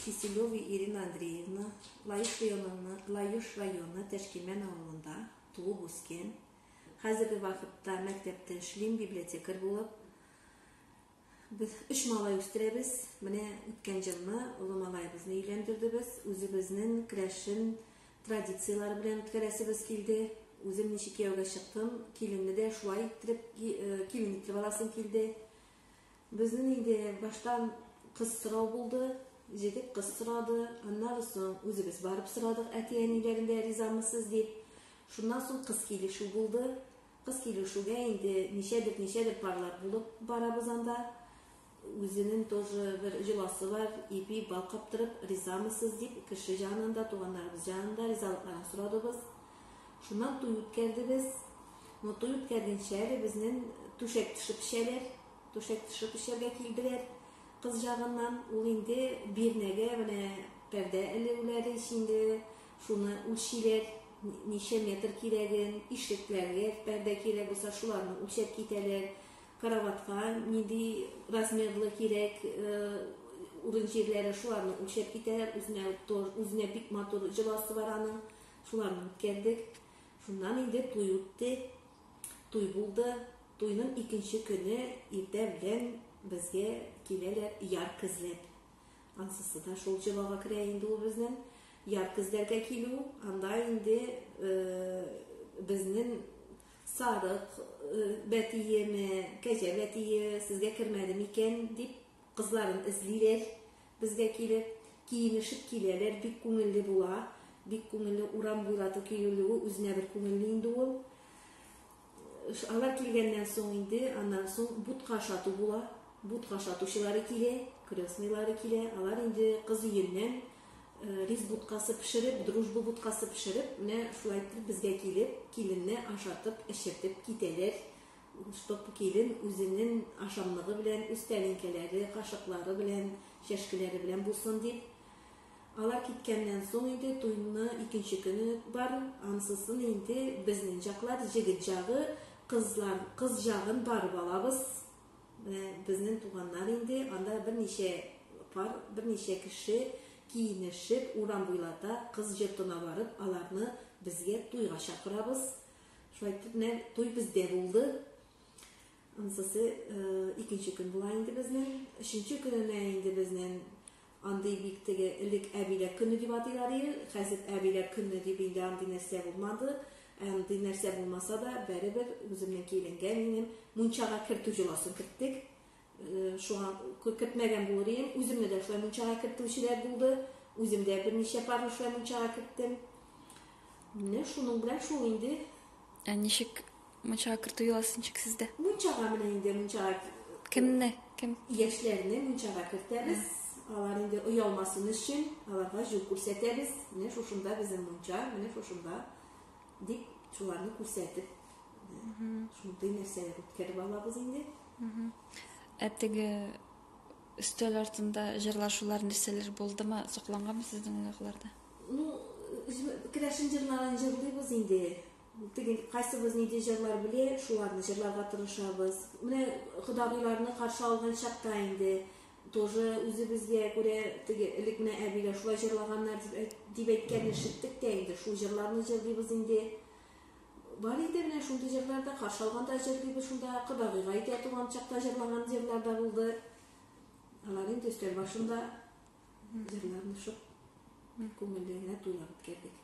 Киселева Ирина Андреевна Лайыш районы Тәшкилмен авылында туып үскен. Хәзерге вакытта мәктәптә эшлим, библиотекарь булып. Без 3 малай үстерәбез. Менә үткән җылны улы малайыбызны өйләндердебез. Үзебезнең керәшен традицияләре белән үткәрәсебез килде. Үзем ничек кияүгә чыктым, киленне дә шулай итеп, килен итеп аласым килде. Безнең инде баштан кыз сорау булды, җегет кыз сорады, аннан соң үзебез барып сорадык, әти-әниләрендә ризамысыз дип. Шуннан соң кыз килешү булды. Кыз килешүгә инде ничәдер парлар булып барабыз анда. Үзенең тоже бер җыласы бар, ипи бал каптырып, ризамысыз дип, кеше җанында, туганнарыбыз җанында ризалыкларын сорадыбыз. Шуннан туй үткәрдебез. Туй үткәргәнчә безнең түшәк төшеп эчәләр. Түшәк төшеп эчәргә килделәр. Кыз җагыннан ул инде бирнәгә менә пәрдә элеүләре инде шуны үлчиләр, ничә метр кирәген, ишекләргә пәрдә кирәк булса шуларны үлчәп китәләр. Караватка нинди размерлы кирәк, урын җирләре шуларны үлчәп китәләр. Үзенә бик матур җыласы бар аның. Шуларны үткәрдек. Шуннан инде туй үтте. Туй булды. Туйның икенче көне иртә белән безгә киләләр яр кызлап. Ансысы да шул җылага керә инде ул безнең яр кызларга килү. Анда инде безнең сарык бәтиеме, кәҗә бәтие сезгә кермәде микән дип кызларын эзлиләр. Безгә килеп, киенешеп киләләр, бик күңелле була. Бик күңелле урам буйлату килүлеге үзенә бер күңелле инде ул. Алар килгәннән соң инде, аннан соң бутка ашату була. Бутка ашатучылары килә, крестныйлары килә. Алар инде кыз өеннән рис буткасы пешереп, дружба буткасы пешереп, менә шулай итеп безгә килеп, киленне ашатып, эчертеп китәләр. Чтоб килен үзенең ашамлыгы белән, үстәлинкәләре, кашыклары белән, чәшкеләре белән булсын дип. Алар киткәннән соң инде туйны икенче көне бар. Ансысын инде безнең җаклар, җегет җагы, кыз җагын барып алабыз. Безнең туганнар инде анда берничә кеше киенешеп, урам буйлата, кыз җыртына барып, аларны безгә туйга чакырабыз. Шулай итеп, туй бездә булды. Ансысы икенче көн була инде безнең. Өченче көненә инде безнең андый бик теге элек әбиләр көне дип атыйлар иде. Хәзер әбиләр көне дип инде андый нәрсә булмады. Андый нәрсә булмаса да, бәребер үземнең киленгә минем мунчага кертү җыласын керттек. Шуңа кертмәгән булыр идем. Үземне дә шулай мунчага кертүчеләр булды. Үзем дә берничә пар шулай мунчага керттем. Менә шуның белән шул инде. Ничек мунчага кертү җыласын ничек сездә? Мунчага менә инде мунчага кемне? Кем? Яшьләрне мунчага кертәбез. Алар инде оялмасын өчен, аларга җүл күрсәтәбез. Менә шушында безнең мунча, менә шушында дип шуларны күрсәтеп. Шундый нәрсәләр үткәреп алабыз инде. Теге өстәл артында җырлашулар нәрсәләр булдымы? Сокланганмы сезнең якларда? Керәшен җырларын җырлыйбыз инде. Теге кайсыбыз нидә җырлар белә, шуларны җырларга тырышабыз. Менә Худагыйларны каршы алган чакта инде тоже үзебезгә күрә теге элек менә әбиләр шулай җырлаганнар дип әйткәнне ишеттек тә инде. Шул җырларны җырлыйбыз инде. Бар инде менә шундый җырларда каршы алганда җырлыйбыз, шунда Кодагыйга әйтә туган чакта җырлаган җырлар да булды. Алар инде өстәл башында җырларны шуп күңелле генә туйлап үткәрдек.